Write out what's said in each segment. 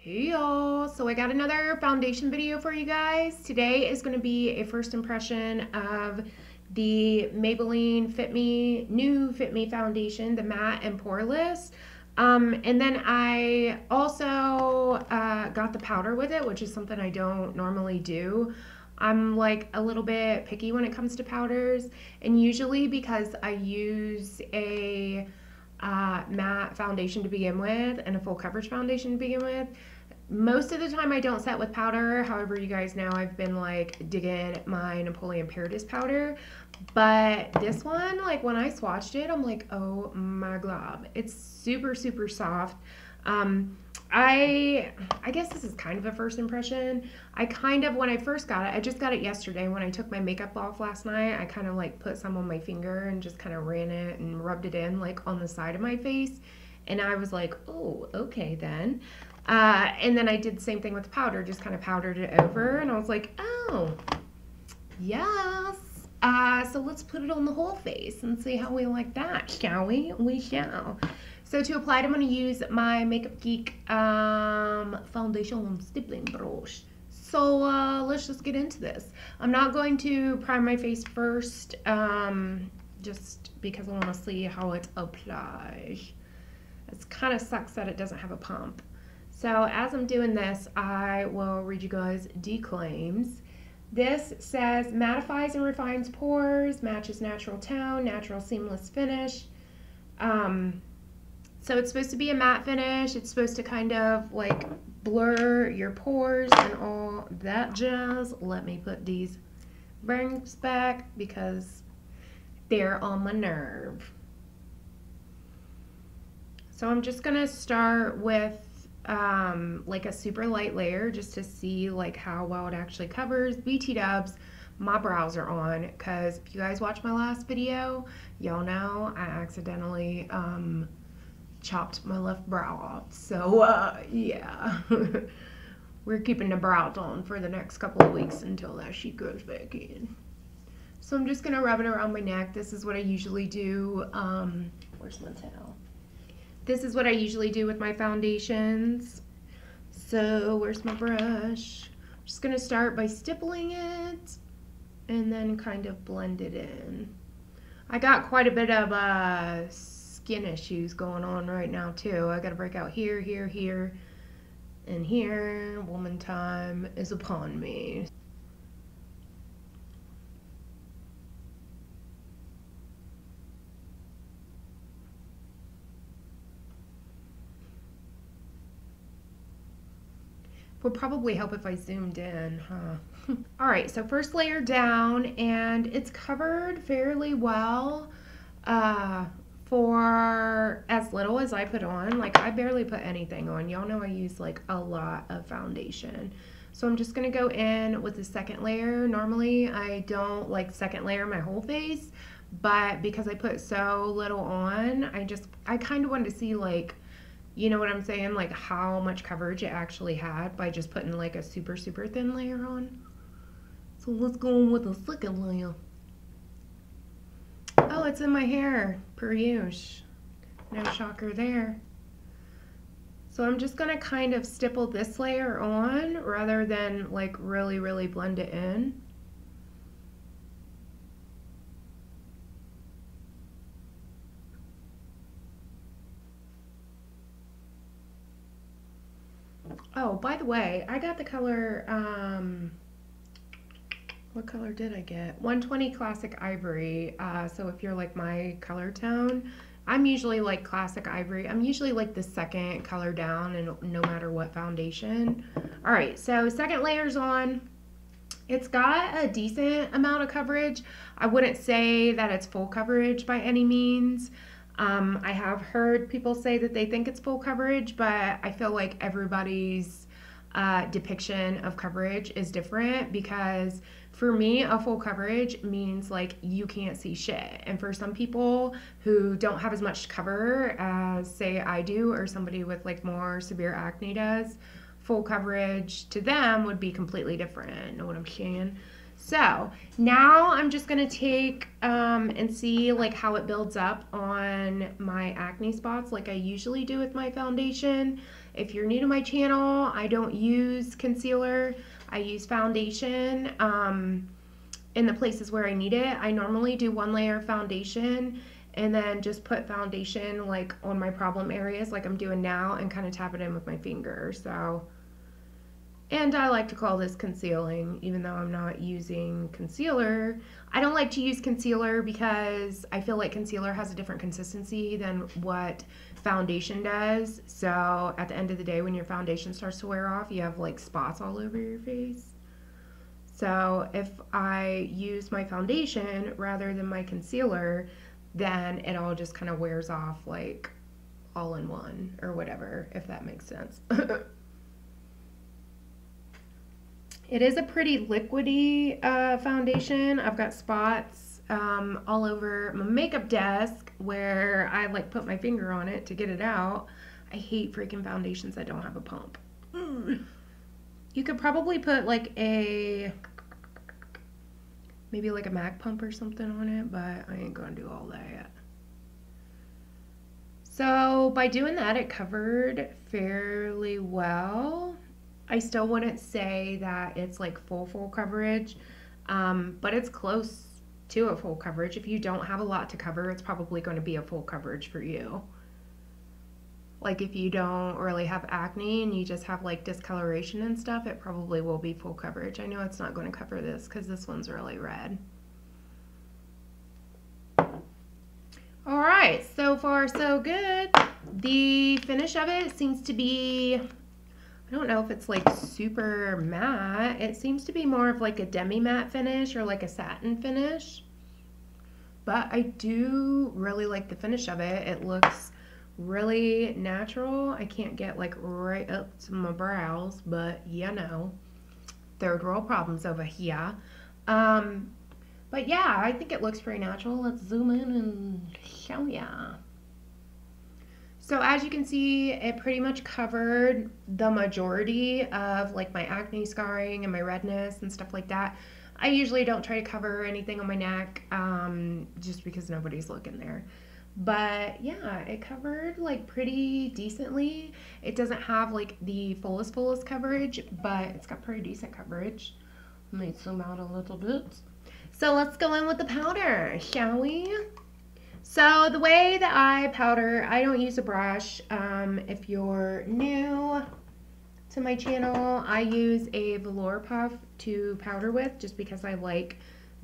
Hey y'all, so I got another foundation video for you guys. Today is going to be a first impression of the Maybelline Fit Me, new Fit Me foundation, the matte and poreless. And then I also got the powder with it, which is something I don't normally do. I'm like a little bit picky when it comes to powders, and usually because I use a matte foundation to begin with and a full coverage foundation to begin with, most of the time I don't set with powder. However, you guys know I've been like digging my Napoleon Paradis powder, but this one, like when I swatched it, I'm like, oh my god, it's super super soft. I guess this is kind of a first impression. When I first got it, I just got it yesterday. When I took my makeup off last night, I kind of like put some on my finger and just kind of ran it and rubbed it in like on the side of my face. And I was like, oh, okay then. And then I did the same thing with the powder, just kind of powdered it over. And I was like, oh, yes. So let's put it on the whole face and see how we like that, shall we? We shall. So to apply it, I'm going to use my Makeup Geek foundation stippling brush. So let's just get into this. I'm not going to prime my face first, just because I want to see how it applies. It kind of sucks that it doesn't have a pump. So as I'm doing this, I will read you guys declaims. This says mattifies and refines pores, matches natural tone, natural seamless finish. So it's supposed to be a matte finish. It's supposed to kind of like blur your pores and all that jazz. Let me put these bangs back because they're on my nerve. So I'm just gonna start with like a super light layer just to see like how well it actually covers. BT dubs, my brows are on, because if you guys watched my last video, y'all know I accidentally chopped my left brow off. So yeah, we're keeping the brows on for the next couple of weeks until that sheet grows back in. So I'm just gonna rub it around my neck. This is what I usually do. Where's my towel? This is what I usually do with my foundations. So where's my brush? I'm just gonna start by stippling it and then kind of blend it in. I got quite a bit of skin issues going on right now too. I gotta break out here, here, here, and here. Woman time is upon me. Would probably help if I zoomed in, huh? All right, so first layer down, and it's covered fairly well for as little as I put on. Like, I barely put anything on. Y'all know I use like a lot of foundation. So I'm just gonna go in with the second layer. Normally I don't like second layer my whole face, but because I put so little on, I kind of wanted to see, like, you know what I'm saying, like how much coverage it actually had by just putting like a super super thin layer on. So let's go in with a second layer. Oh, it's in my hair, per usual. No shocker there. So I'm just gonna kind of stipple this layer on rather than like really really blend it in. Oh, by the way, I got the color, what color did I get? 120 Classic Ivory. So if you're like my color tone, I'm usually like Classic Ivory. I'm usually like the second color down, and no matter what foundation. All right, so second layer's on. It's got a decent amount of coverage. I wouldn't say that it's full coverage by any means. I have heard people say that they think it's full coverage, but I feel like everybody's depiction of coverage is different, because for me, a full coverage means like you can't see shit. And for some people who don't have as much cover as say I do, or somebody with like more severe acne does, full coverage to them would be completely different. Know what I'm saying? So now I'm just gonna take and see like how it builds up on my acne spots like I usually do with my foundation. If you're new to my channel, I don't use concealer. I use foundation in the places where I need it. I normally do 1 layer of foundation and then just put foundation like on my problem areas like I'm doing now and kind of tap it in with my finger. So, and I like to call this concealing even though I'm not using concealer. I don't like to use concealer because I feel like concealer has a different consistency than what foundation does. So at the end of the day, when your foundation starts to wear off, you have like spots all over your face. So if I use my foundation rather than my concealer, then it all just kind of wears off like all in one or whatever, if that makes sense. It is a pretty liquidy foundation. I've got spots all over my makeup desk where I like put my finger on it to get it out. I hate freaking foundations that don't have a pump. You could probably put like maybe like a MAC pump or something on it, but I ain't gonna do all that yet. So by doing that, it covered fairly well. I still wouldn't say that it's like full coverage, but it's close to a full coverage. If you don't have a lot to cover, it's probably going to be a full coverage for you. Like if you don't really have acne and you just have like discoloration and stuff, it probably will be full coverage. I know it's not going to cover this because this one's really red. All right, so far so good. The finish of it seems to be, I don't know if it's like super matte. It seems to be more of like a demi-matte finish or like a satin finish. But I do really like the finish of it. It looks really natural. I can't get like right up to my brows, but you know, third world problems over here. But yeah, I think it looks pretty natural. Let's zoom in and show ya. So as you can see, it pretty much covered the majority of like my acne scarring and my redness and stuff like that. I usually don't try to cover anything on my neck just because nobody's looking there. But yeah, it covered like pretty decently. It doesn't have like the fullest coverage, but it's got pretty decent coverage. Let me zoom out a little bit. So let's go in with the powder, shall we? So the way that I powder, I don't use a brush. If you're new to my channel, I use a velour puff to powder with just because I like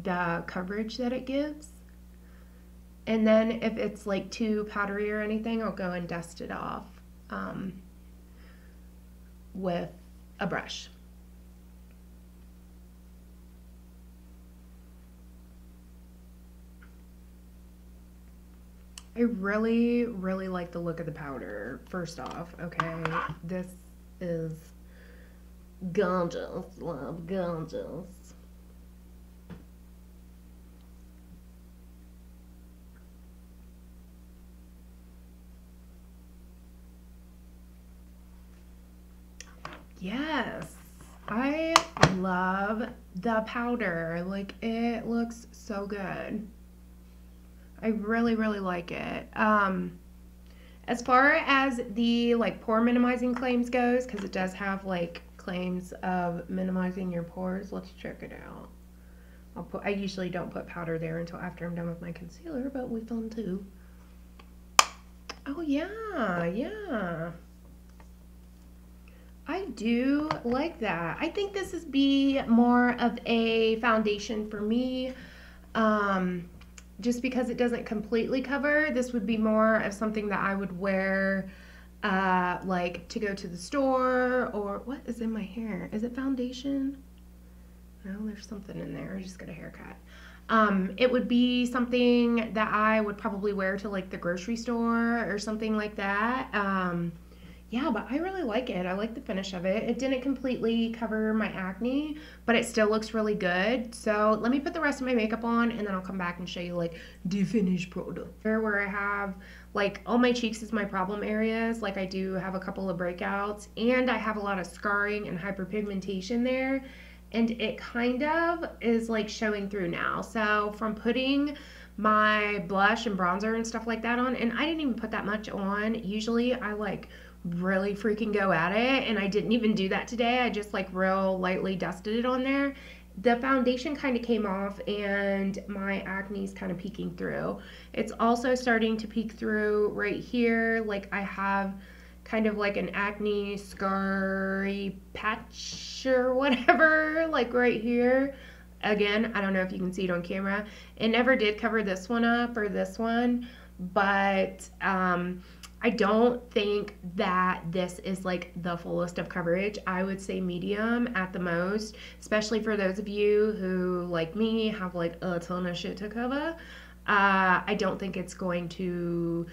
the coverage that it gives. And then if it's like too powdery or anything, I'll go and dust it off with a brush. I really, really like the look of the powder, first off. Okay, this is gorgeous, love, gorgeous. Yes, I love the powder. Like, it looks so good. I really, really like it. As far as the like pore minimizing claims goes, because it does have like claims of minimizing your pores, let's check it out. I usually don't put powder there until after I'm done with my concealer, but we film too. Oh yeah, yeah. I do like that. I think this is be more of a foundation for me. Just because it doesn't completely cover, this would be more of something that I would wear like to go to the store, or what is in my hair? Is it foundation? No, there's something in there. I just got a haircut. It would be something that I would probably wear to like the grocery store or something like that. Yeah, but I really like it. I like the finish of it. It didn't completely cover my acne, but it still looks really good. So let me put the rest of my makeup on and then I'll come back and show you like the finished product. Where I have like all my cheeks is my problem areas. Like I do have a couple of breakouts and I have a lot of scarring and hyperpigmentation there. And it kind of is like showing through now. So from putting my blush and bronzer and stuff like that on, and I didn't even put that much on. Usually I like really freaking go at it, and I didn't even do that today. I just like real lightly dusted it on there. The foundation kind of came off and my acne is kind of peeking through. It's also starting to peek through right here. Like I have kind of like an acne scarry patch or whatever, like right here. Again, I don't know if you can see it on camera. It never did cover this one up or this one, but I don't think that this is like the fullest of coverage. I would say medium at the most, especially for those of you who, like me, have like a ton of shit to cover. I don't think it's going to,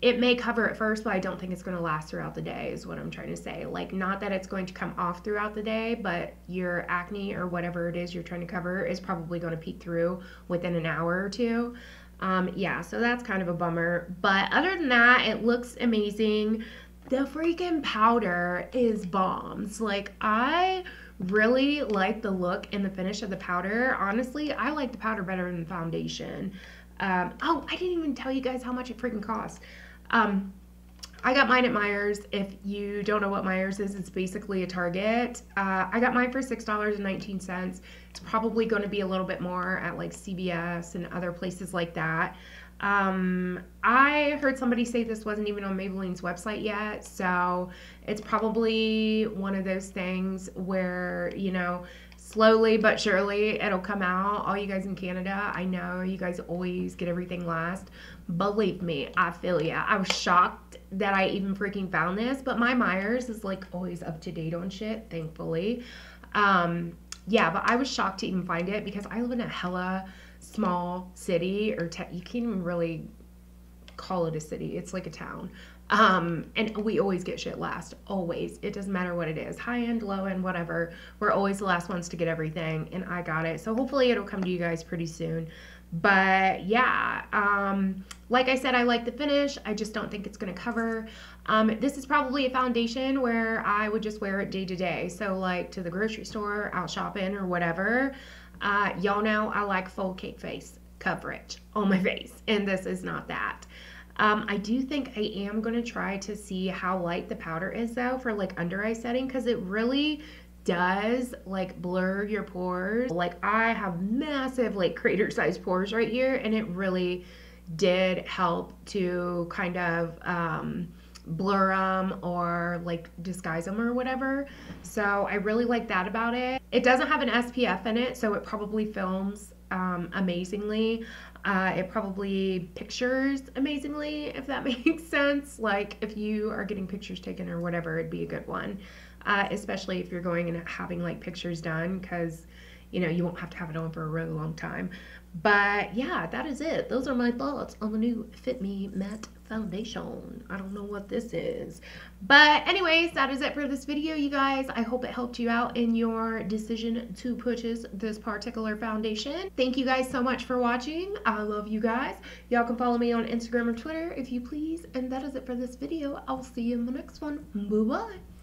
it may cover at first, but I don't think it's going to last throughout the day is what I'm trying to say. Like, not that it's going to come off throughout the day, but your acne or whatever it is you're trying to cover is probably going to peek through within an hour or two. Yeah, so that's kind of a bummer. But other than that, it looks amazing. The freaking powder is bombs. Like, I really like the look and the finish of the powder. Honestly, I like the powder better than the foundation. Oh, I didn't even tell you guys how much it freaking costs. I got mine at Meijer's. If you don't know what Meijer's is, it's basically a Target. I got mine for $6.19. It's probably going to be a little bit more at like CVS and other places like that. I heard somebody say this wasn't even on Maybelline's website yet, so it's probably one of those things where, you know, slowly but surely it'll come out. All you guys in Canada, I know you guys always get everything last. Believe me, I feel ya. I was shocked that I even freaking found this, but my Meijer's is like always up to date on shit, thankfully. Yeah, but I was shocked to even find it because I live in a hella small city, or you can't even really call it a city. It's like a town. And we always get shit last, always. It doesn't matter what it is, high end, low end, whatever. We're always the last ones to get everything, and I got it. So hopefully it'll come to you guys pretty soon. But yeah, like I said, I like the finish. I just don't think it's going to cover. This is probably a foundation where I would just wear it day to day. So like to the grocery store, out shopping or whatever. Y'all know I like full cake face coverage on my face, and this is not that. I do think I am going to try to see how light the powder is though for like under eye setting, because it really does like blur your pores. Like I have massive like crater sized pores right here, and it really did help to kind of blur them or like disguise them or whatever. So I really like that about it. It doesn't have an SPF in it, so it probably films amazingly. It probably pictures amazingly, if that makes sense. Like if you are getting pictures taken or whatever, it'd be a good one. Especially if you're going and having like pictures done, because you know you won't have to have it on for a really long time. But yeah, that is it. Those are my thoughts on the new Fit Me Matte Foundation. I don't know what this is, but anyways, that is it for this video, you guys. I hope it helped you out in your decision to purchase this particular foundation. Thank you guys so much for watching. I love you guys. Y'all can follow me on Instagram or Twitter if you please, and that is it for this video. I'll see you in the next one. Bye bye.